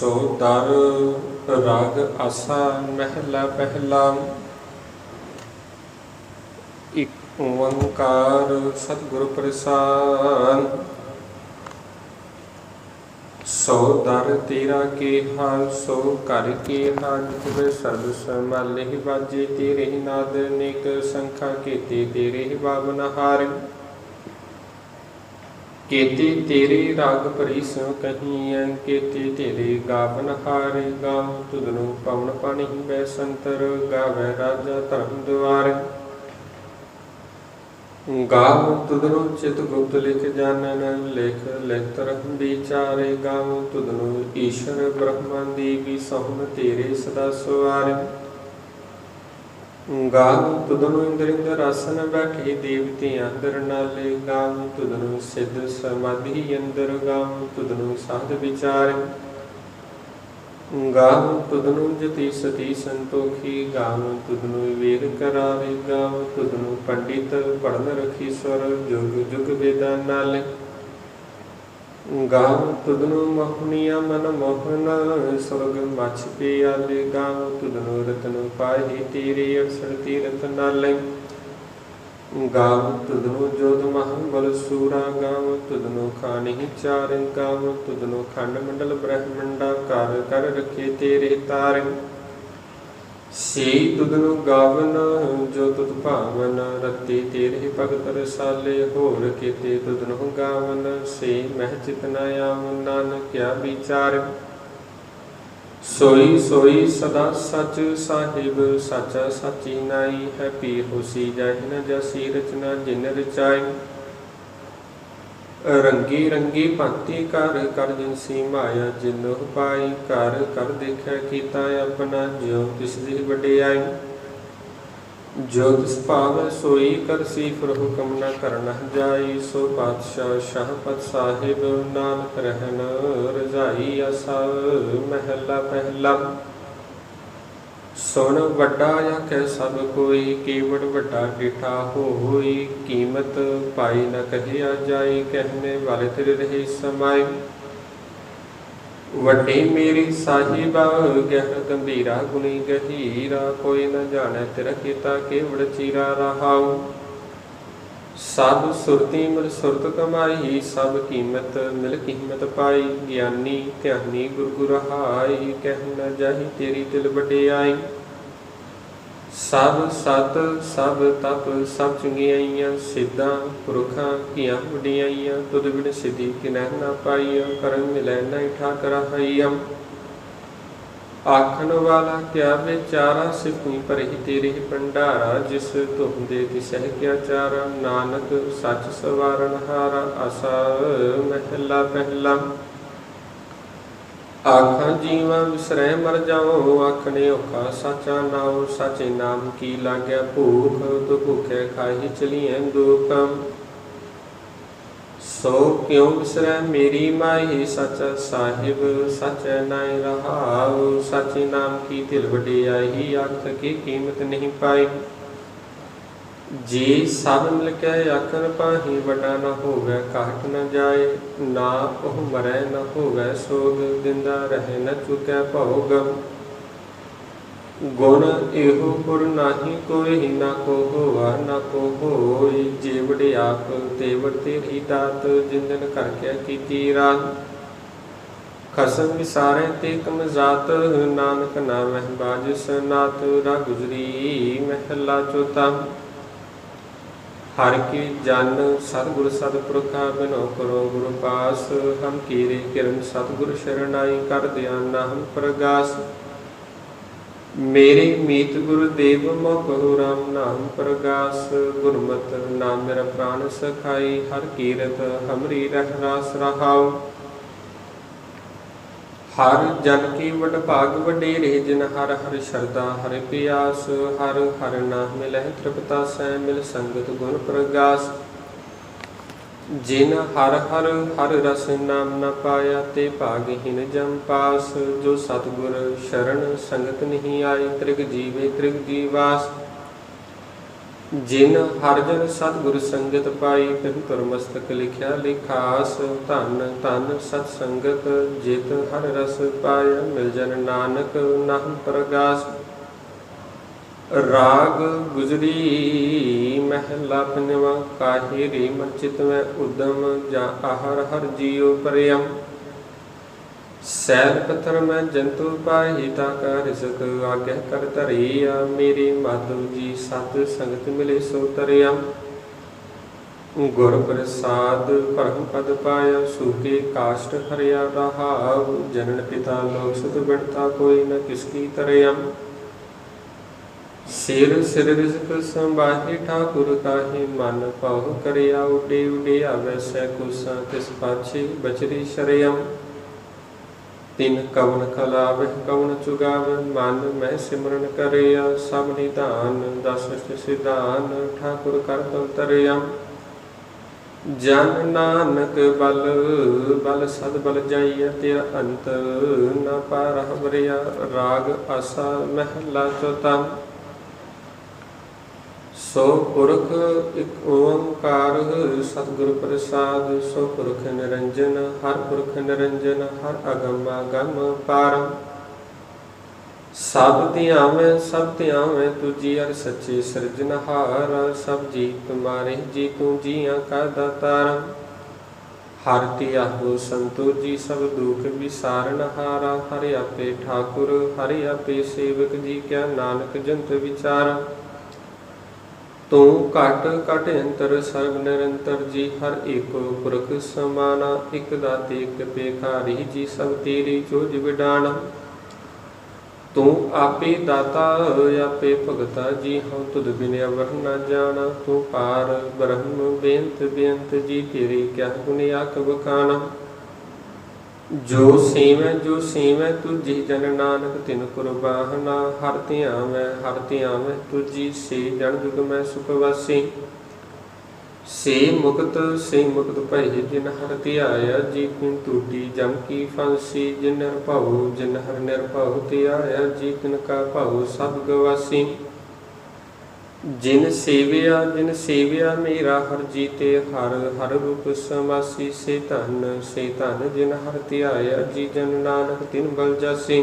सो दर राग आसा महला पहला। एक ओंकार सतगुरु प्रसाद। सो दर तेरा केहा सो कर केहा जितवे सर्ब संभाले बाजे तेरे नाद नेक संखा केते तेरे बावन हार। केते तेरे राग परीस कहीं केते तेरे गावन हारे। गाव तुदनु पवन पानी बैसंतर गावै राजा धर्म द्वार। गाव तुदनु चित गुप्त लिख जानन लेख लेतर विचारे। गाव तुदनु ईश्वर ब्रह्मा देवी सोहम तेरे सदा सवार। गाव तुदनु इंद्र आसन बैठे देवते अंदर नाले। गाव तुदनु सिद्ध समाधि अंदर। गाव तुदनु साध विचार। गाव तुदनु जति सती संतोखी। गाव तुदनु वेद करारे। गाव तुदनु पंडित पढ़न रखी स्वर जुग जुग वेदा नाले। गाव तुदनु मोहनिया मन मोहन स्वर्ग मछ प्याले। गाव तुदनु रतन पाहि तेरे अक्षर तीरथ नाले। गाव तुदनु जोध महाबल सूरा। गाव तुदनु खानी चार। गाव तुदनु खंड मंडल ब्रह्मंडा कर कर रखे तेरे तार। से तुदनु गावन जो तुद भावन रते तेरे भगत रसाले। होर केते तुदनु गावन से मह चितना आवन नानक क्या विचार। सोई सोई सदा सच साहिब साचा साची नाई है। पीर होसी जाहि न जसी रचना जिन रचाई। रंगी रंगी भांति कर कर जिनसी माया जिनो पाई। कर कर देखै कीता अपना ज्यों तिस दी वडियाई। जो तिस पावै सोई करसी फिर हुक्म न करना जाई। सो पातशाह शाहपत साहिब नानक रहन रजाई। आसा महला पहला। सुन वड्डा आखै सब कोई केवट वड्डा डिठा होई। कीमत पाई न कहिया जाई कहने वाले तेरे रहे समाई। वड्डे मेरी साहिबा गहर गंभीरा गुणी गहीरा। कोई न जाने तेरा किता केवड़ चीरा रहाऊ। सब सुरती मिल सुरत कमाई। सब कीमत मिल कीमत पाई। ज्ञानी ध्यानी गुरु गुरहाई कह न जाही तेरी दिल वडियाई। सब सत सब तप सब चंगियाइयां सिद्धां पुरखां कियां वडियाइयां। तुद बिन सिद्धि किनह न पाईया। करम मिलै नहीं ठाकर हाईया। आखन वाला क्या बेचारा सिफी पर ही तेरे भंडारा। जिस तुम दे तिसह क्या चारा। नानक सच सवारन हारा। आसा महला पहला। आखा जीवा विसरै मर जाओ आखने औखा साचा नाओ। साचे नाम की लाग्या भूख तो भूखे खाही चलिए दुख। सो क्यों विसरै मेरी माही साचा साहिब साचा नाय रहाओ। साचे नाम की दिल वडियाई आख की कीमत नहीं पाई। जी सब मिल के आखन पाही वड्डा न होवे काट न जाए। ना ओह मरै न होवे सोग दिंदा रहे न चुकै भोग। गुण एहो गुर नाही कोई ना को होवा ना को होई। जेवड़ आप तेवड़ तेरी दात जिंदन करके कीती रात। खसम विसारे ते कम जात नानक नामह बाज सनात। रा गुजरी महला चौथा। हर के जन सतगुर सतपुरखा बिनो करो गुरु पास। हम कीरे किरण सतगुर शरणाई कर दयाना हम प्रगास। मेरे मीत गुरुदेव मोह कहो राम नाम प्रगास। गुरमत नाम मेरा प्राण सखाई। हर कीरत हमरी रह रास रहाओ। हर जन की वड भाग वडेरे जिन हर हर शरदा हर प्यास। हर हर नाम मिलह तृपता सै मिल संगत गुण प्रगास। जिन हर हर हर रस नाम न पाया ते भागहीन जम पास। जो सतगुर शरण संगत नहीं आई त्रिग जीवे त्रिग जीवास। जिन हर जन सतगुर संगत पाई, तिन तुर मस्तक लिखिया लिखास। धन धन सत संगत, जित हर रस पाया, मिल जन नानक नाम प्रगास। राग गुजरी महला पंजवा, काहे रे मन चित में उद्यम, जा आहर हर जियो परयम। सैल पत्थर में जंतु पाही, ताका रिजक आज्ञा कर धरिया। मेरे माधव जी सत संगत मिले सो तरिया। गुर प्रसाद परम पद पाया, सूखे काष्ट हरिया रहाव। जनन पिता लोक सुत बनता, कोई न किसकी तरया। सिर सिर रिजक संबाही, ठाकुर काहे मन पाहु करिया। उडे उडे आवे सै कुसा, तिस पाछे बचरी शरयम। तिन कवन खलाव कवन चुगाव, मन मैं सिमरन करिया। सब निदान दस सिधान, ठाकुर कर तुम तरया। जन नानक बल बल सद बल जाइया, तेरा अंत न पारह बरिया। राग आसा महला चौथा। सो पुरख एक ओंकार, सतगुर प्रसाद। सो पुरख निरंजन, हर पुरख निरंजन। हर अगम अगम पारम। सब ध्यावै सब ध्यावै, तुझी हर सच्चे सिरजनहार। सब जी तुम्हारे, जी तू जिया का दातार। हर त्यागो संतो जी, सब दुख विसारन हारा। हरि आपे ठाकुर, हरि आपे सेवक जी, क्या नानक जंत विचार। तू घट घट अंतर, सर्व निरंतर जी। हर एको पुरख समाना, एक दाते एक पेखारी जी। सब तेरी जोज विडाना। तू आपे दाता आपे भगता जी, हम तुद बिन अवर न जाना। तू पार ब्रह्म बेअंत बेअंत जी, तेरे क्या गुण आख बखाना। जो सेवै तुझी, जन नानक तिन कुर्बाना। हर ध्यावै तुझी, से जन जुग मैं सुख वासी। से मुक्त भय, जिन हर ध्याया जी। तिन टूटी जम की फांसी, जिन निर्भव जिन हर निर्भव ध्याया जी। तिनका भव सब गवासी। जिन सेविया मेरा हर जीते, हर हर रूप समासी। से धन जिन हर ध्याया जी, जन नानक तिन बल जासी।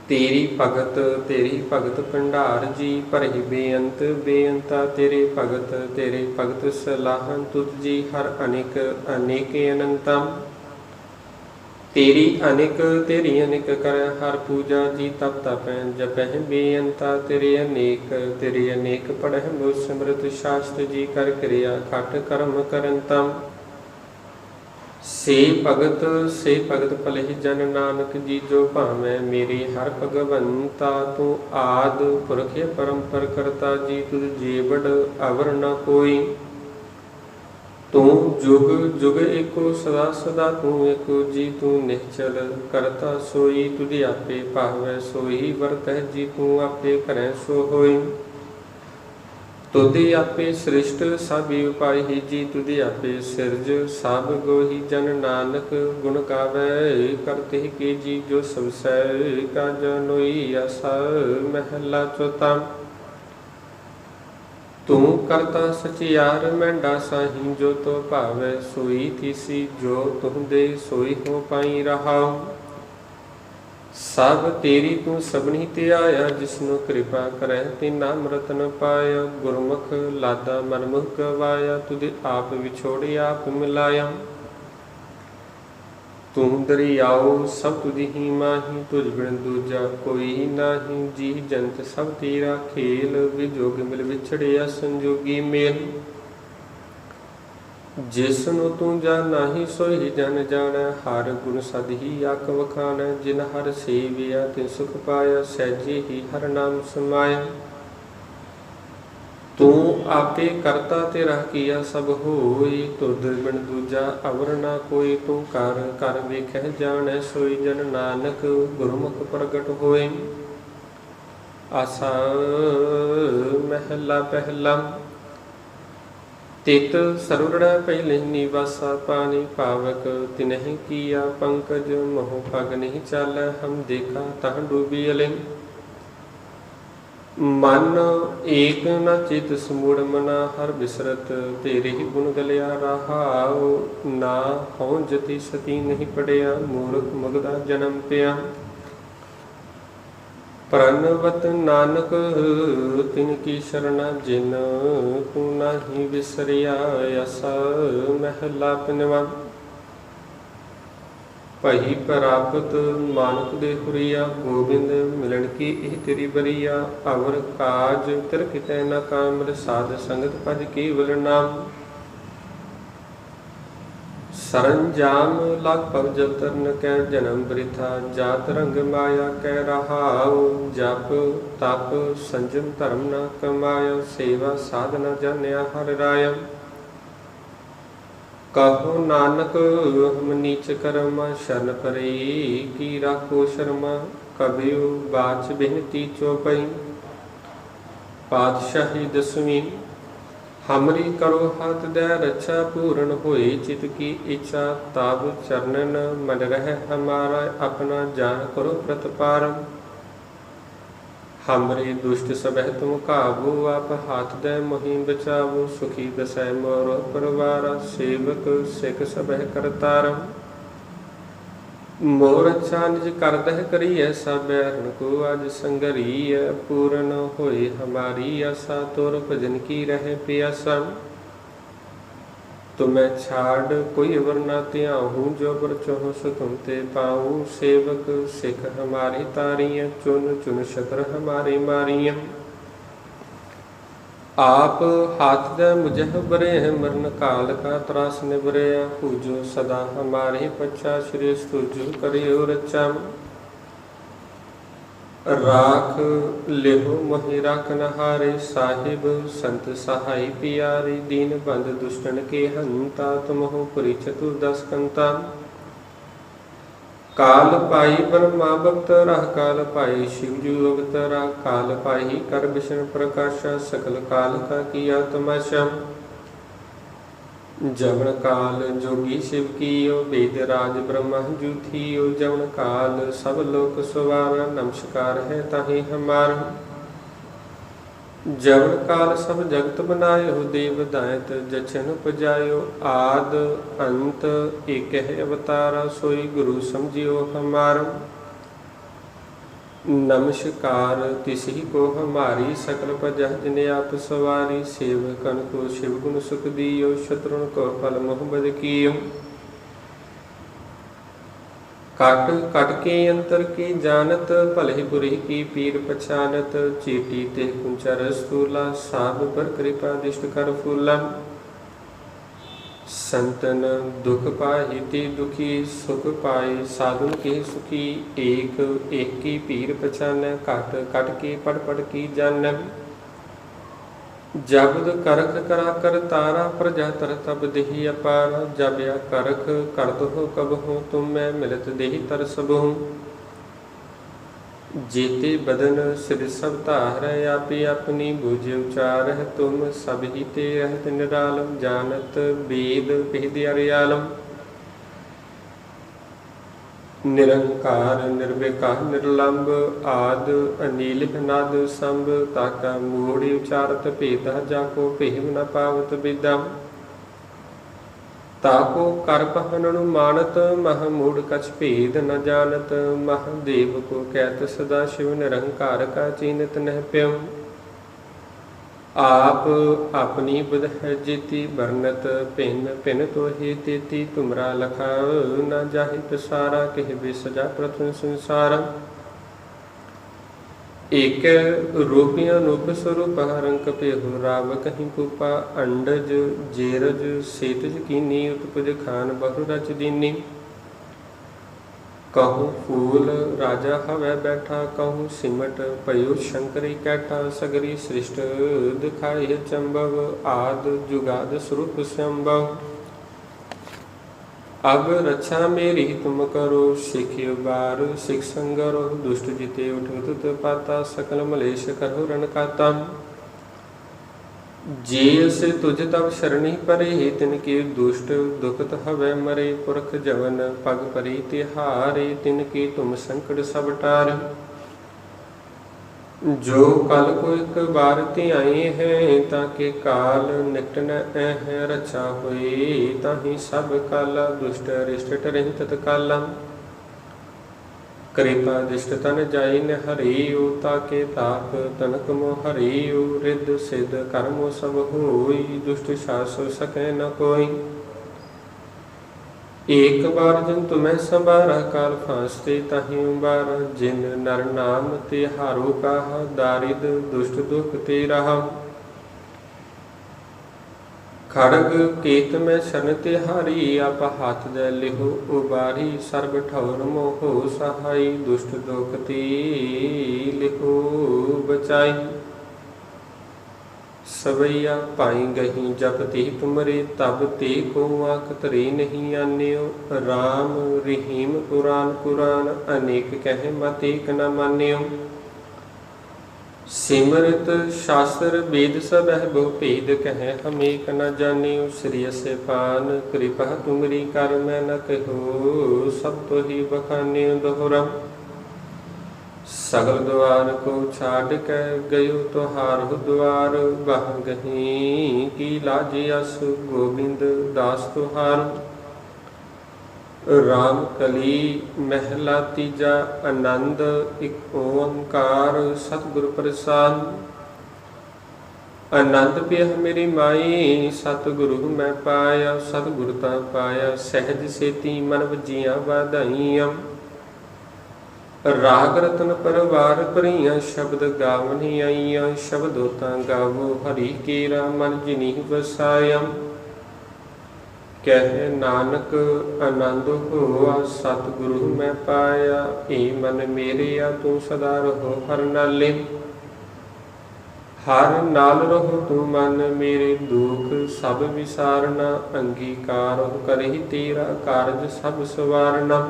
तेरी भगत भंडार जी, भरहि बेअंत बेअंता। तेरे भगत सलाहन, तुझ जी हर अनेक अनेक अनंता। तेरी अनेक कर हर पूजा जी। तप तपै जपै बेअंता। तेरे अनेक पढ़ह मो सिमरत शास्त्र जी। कर क्रिया खट कर्म करंता। से भगत भले जन नानक जी, जो भावै मेरे हर भगवंता। तू आद पुरख परंपर करता जी, तुझ जेवड़ अवर न कोई। तू जुग जुग एको सदा सदा, तू एको जी। तू निश्चल करता सोई, तुझे आपे पावै सोई। वरतह जी तू आपे करै सो होई। तुझे आपे सृष्ट सब उपाय जी, तुझे आपे सिरज सब गोही। जन नानक गुण गावै करते के जी, जो सब सै का जनोई। आसा महला चौथा। तू करता सचियार मैंडा साही, जो तो भावै सोई तीसी। जो तुम दे सोई हो पाई रहाओ। सब तेरी तू सबनी ते आया, जिसनु कृपा करे तिना अमृत न पाया। गुरमुख लादा मनमुख गवाया, तुझे आप विछोड़े आप मिलाया। तू दरियाओ सब तुझ ही माही, तुझ बिन दूजा कोई नाही। जी जंत सब तेरा खेल, विजोग मिल विछड़िया संजोगी मेल। जिसनु तू जाना ही सोई जन जाना, हर गुण सद ही आख वखाना। जिन हर सेविया तिन सुख पाया, सहजे ही हर नाम समाया। तू आपे करता तेरा किया सब होई, तुद बिन दूजा अवर ना कोई। तू कर कर वेखै जानै सोई, जन नानक गुरमुख प्रगट होए। आसा महला पहला। तित सरुड़ पहले निवासा, पानी पावक तिनहि किया पंकज। मोह पग नहीं चाल हम देखा, तह डूबी अलिम। मन एक न चित समूढ़ मना, हर बिसरत तेरे ही गुण गलिया रहाओ। ना हों जति सती नहीं पड़िया, मूर्ख मुगदा जन्म पिया। प्रणवत नानक तिनकी शरणा, जिन तू नाही विसरिया। ऐसा महला पनवा, पही प्राप्त मानुक दे हुरिया। गोबिंद मिलन की एह तेरी बरिया, अवर काज तिरक न काम। साध संगत भज केवल नाम, सरंजाम लाख पव जब तरन कै। जन्म वृथा जात रंग माया कै रहाओ। जप तप संजम धर्म न कमाया, सेवा साधना जान्या हर राया। कहो नानक हम नीच कर्म, शरण परे की राखो शर्मा। कबियो बाच बिनती चौपई, पातशाही दसवीं। हमरी करो हाथ दे रक्षा, पूर्ण होए चित की इच्छा। ताब चरणन मन रह हमारा, अपना जान करो प्रतपार। हमरे दुष्ट सबह तुम काबू, आप हाथ दे मोहि बचावो। सुखी दसै मोर परवारा, सेवक सिख सबह करतार। मोर अच्छा निज कर दह करिय, सब हरण को आज संगरिय। पूर्ण होए हमारी आशा, तोर भजन की रह प्यासा। तुम्हें छाड़ कोई अवर ना त्याहूँ, जो बर चोह सो तुम ते पाऊँ। सेवक सिख हमारी तारिय, चुन चुन शत्र हमारे मारिय। आप हाथ दे मुझह बरे हैं, मरण काल का त्रास निबरया। पूजो सदा हमारे पच्छा, श्री स्तुजो करियो रक्षा। राख लेहो मोहि राखन हारे, साहिब संत सहाय पियारे। दीन बंद दुष्टन के हंता, तुम हो पुरी चतुर्दश कंता। काल पाई ब्रह्मा भक्त राह, काल पाई शिव जू अवतरा। काल पाई कर विष्णु प्रकाशा, सकल काल का किया तमाशा। जवन काल जोगी शिव कियो, वेद राज ब्रह्मा जू थियो। जवन काल सब लोक सवारा, नमस्कार है ताहि हमारा। जवन काल सब जगत बनायो, देव दायत जछन उपजायो। आद अंत एक है अवतारा, सोई गुरु समझियो हमारा। नमस्कार तिसि को हमारी, सकल प्रजा जिन आप सवारी। सेवकन को शिव गुण सुख दियो, शत्रुन को फल मोह बद कियो। काट काट के अंतर की जानत, भले बुरी की पीर पछानत। चीटी ते कुंचर स्थूला, साब पर कृपा दिष्ट कर फूला। संतन दुख पाहि ते दुखी, सुख पाए साधुन के सुखी। एक एक की पीर पछान, काट काट के पढ़ पढ़ की जान। जबद करख करा कर तारा, प्रजा तर तब देहि अपार। जब या करख कर दो कब हो, तुम मैं मिलत देहि तर सब हूँ। जेते बदन सिर सब तार, आपे अपनी बुझ उचार। तुम सब ही ते रहत निरालम, जानत वेद भेद अरियालम। निरंकार निर्विकार निर्लंब, आद अनील नाद संभ। ताका मूढ़ उचारत भेदा, जाको भेम न पावत विदा। ताको कर पहननु मानत, मह मूढ़ कछ भेद न जानत। महादेव को कहत सदा शिव, निरंकार का चीनत नह प्यो। आप अपनी बुध है जीती, बरनत पिन पिन तो ही तेती। तुमरा लखा न जाहि प्रसारा, कह सजा प्रथम संसार। एक रूपिया रूप स्वरूप, रंग पेहु राव कहीं पुपा। अंडज जेरज सेतज कीनी, उत्पज खान बहु रच दीनी। कहूँ फूल राजा हवै बैठा, कहूँ सिमट पयो शंकरी कैठा। सगरी सृष्ट दिखाई चंबव, आद जुगाद स्वरूप संभव। अब रक्षा मेरी तुम करो, सिखियो बार सिख संगरो। दुष्ट जिते उठ तुत पाता, सकल मलेश करो रण खाता। जे से तुझ तब शरणी परे, तिनके दुष्ट दुखत हवै मरे। पुरख जवन पग परी तिहारे, तिनके तुम संकट सब टारे। जो कल को एक बार ध्याए हैं, ताकि काल निकट न है रचा हुई। ताहि सब काला दुष्ट रिष्ट टरहि तत्काला। कृपा दिष्ट तन जाई न हरियो, ताके ताप तनक मो हरियो। रिद्ध सिद्ध कर्मो सब होई, दुष्ट शासो सकै न कोई। एक बार जिन तुम्हें संबारा, काल फांसते ताहि उबारा। जिन नर नाम ते हारो कहा, दारिद दुष्ट दुख ते रहा। खड़ग केत में शन ते हारी, आप हाथ दे लिहो उबारी। सर्ब ठौर मोहो सहाई, दुष्ट दुख ते लिहो बचाई। सवैया पाई गही जब ते तुमरे, तब ते को आंख तरे नहीं आन्यो। राम रहीम पुराण कुरान, अनेक कह मत एक न मान्यो। सिमरत शास्त्र वेद सब बहु भेद, कह हम एक न जान्यो। श्रेयस पान कृपा तुमरी, कर मैं न कहो सब तो ही बखान्यो। दोहरा सगल द्वार को छाड़ के गयो, तुहार द्वार बह गही। की लाज यस गोविंद दास तुहार। राम कली महला तीजा, आनंद एक ओंकार सतगुर प्रसाद। आनंद पिया मेरी माई, सतगुरु मैं पाया। सतगुरता पाया सहज सेती, मन वजिया वाधाइयां। राग रतन परवार भरियां, शब्द गावनी आईयां। शब्दों तां गावो हरि केरा, मन जिनी वसाया। कह नानक आनंद होआ, सतगुरु मैं पाया। ए मन मेरे आ तू सदा रहो हर नाले। हर नाल रहो तू मन मेरे, दुख सब विसारना। अंगीकार करहि तेरा, कारज सब सवारना।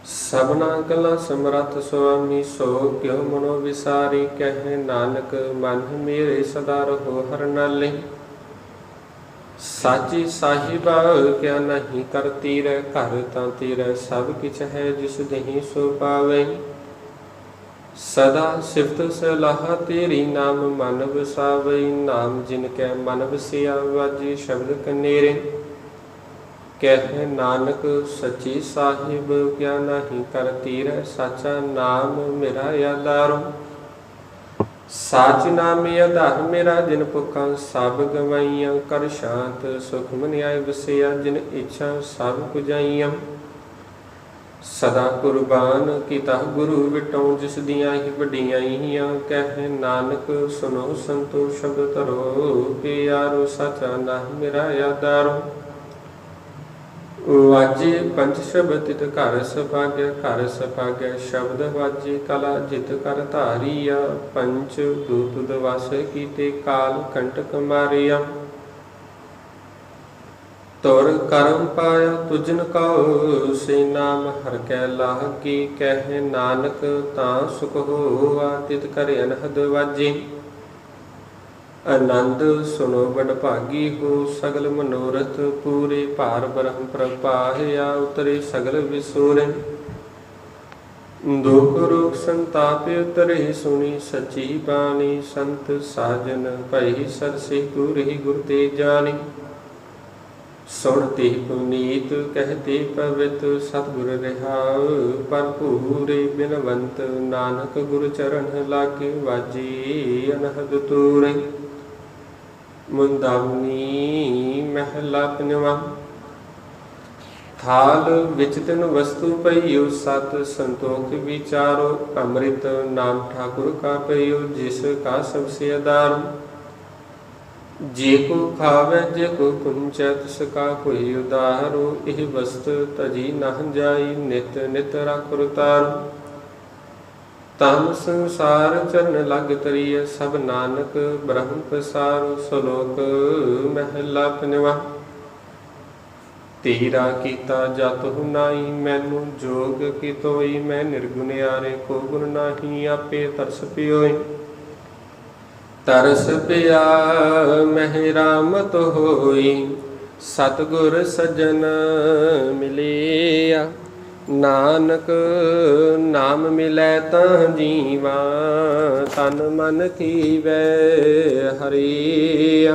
सबना गला समरथ स्वामी, सो क्यों मनो विसारी। कह नानक मन मेरे सदा रहो हर नाले। साची साहिबा क्या नहीं करती रे, घर तां तेरा सब किछ है। जिस देहि सो पावे, सदा सिफत सलाह तेरी। नाम मन वसावे, नाम जिनकै मन वसिया। वाजे शब्द कनेरे, कह नानक सच्ची साहिब क्या नहीं करती रे। साचा नाम मेरा आधारो, साच नाम आधार मेरा। जिन भुखा सब गवाइयां, कर शांत सुख मनियाय वसिया। जिन इच्छा सब पुजाइयां, सदा कुर्बान किता गुरु विटों। जिस दियां ही वड्डियां, कह नानक सुनो संतो। शब्द धरो प्यारो, साचा नाम मेरा आधारो। वाजे पंच शब्द तित घर सभाग्य, घर सभाग्य शब्द वाजे। कला जित कर धारिया, पंच दूत दवास कीते। काल कंटक मारिया, तुर करम पाया तुझन कहो। से नाम हर कै लागी, कह नानक तां सुख होआ। तित कर अनहद वाजे, आनंद सुनो बड़ भागी हो। सगल मनोरथ पूरे, भार ब्रह्म प्रपाहया। उतरे सगल विसोरे, दुख रोग संताप उतरे। सुनी सची बाणी, संत साजन भई सरसे। गुर ही गुर ते जानी, सुनते पुनीत कहते पवित। सतगुर रिहाउ भरपूरे, बिनवंत नानक गुर चरण लागे। वाजे अनहद तूरे, मुंदावनी महला पंजवा। थाल विच तिन वस्तु पइयो, सत संतोख विचारो। अमृत नाम ठाकुर का पइयो, जिस का सबसे आधारो। जे को खावे जे को कुंचै, तिसका कोई उदारो। एह वस्तु तजी नह जाई, नित नित राखुर तारो। तम संसार चरण लग तरिय, सब नानक ब्रह्म पसारो। श्लोक महला पंजवा। तेरा कीता जातु नाई, मैनू जोग की तोई। मैं निर्गुणियारे को गुण नाही, आपे तरस पियोई। तरस पिया मेहरा मत होई, सतगुर सजन मिलिया। ਨਾਨਕ ਨਾਮ ਮਿਲੈ ਤਾਂ ਜੀਵਾ, ਤਨ ਮਨ ਥੀਵੈ ਹਰੀ।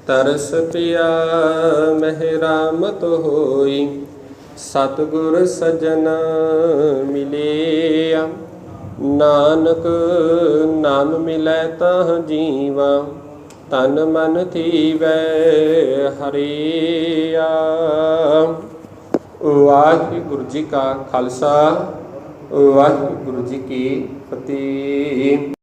ਤਰਸ ਪਿਆ ਮਹਿ ਰਾਮਤ ਹੋਈ, ਸਤਿਗੁਰ ਸਜਣ ਮਿਲਿਆ। ਨਾਨਕ ਨਾਮ ਮਿਲੈ ਤਾਂ ਜੀਵਾ, ਤਨ ਮਨ ਥੀਵੈ ਹਰੀਆ। ਵਾਹਿਗੁਰੂ ਜੀ ਕਾ ਖਾਲਸਾ, ਵਾਹਿਗੁਰੂ ਜੀ ਕੀ ਫਤਿਹ।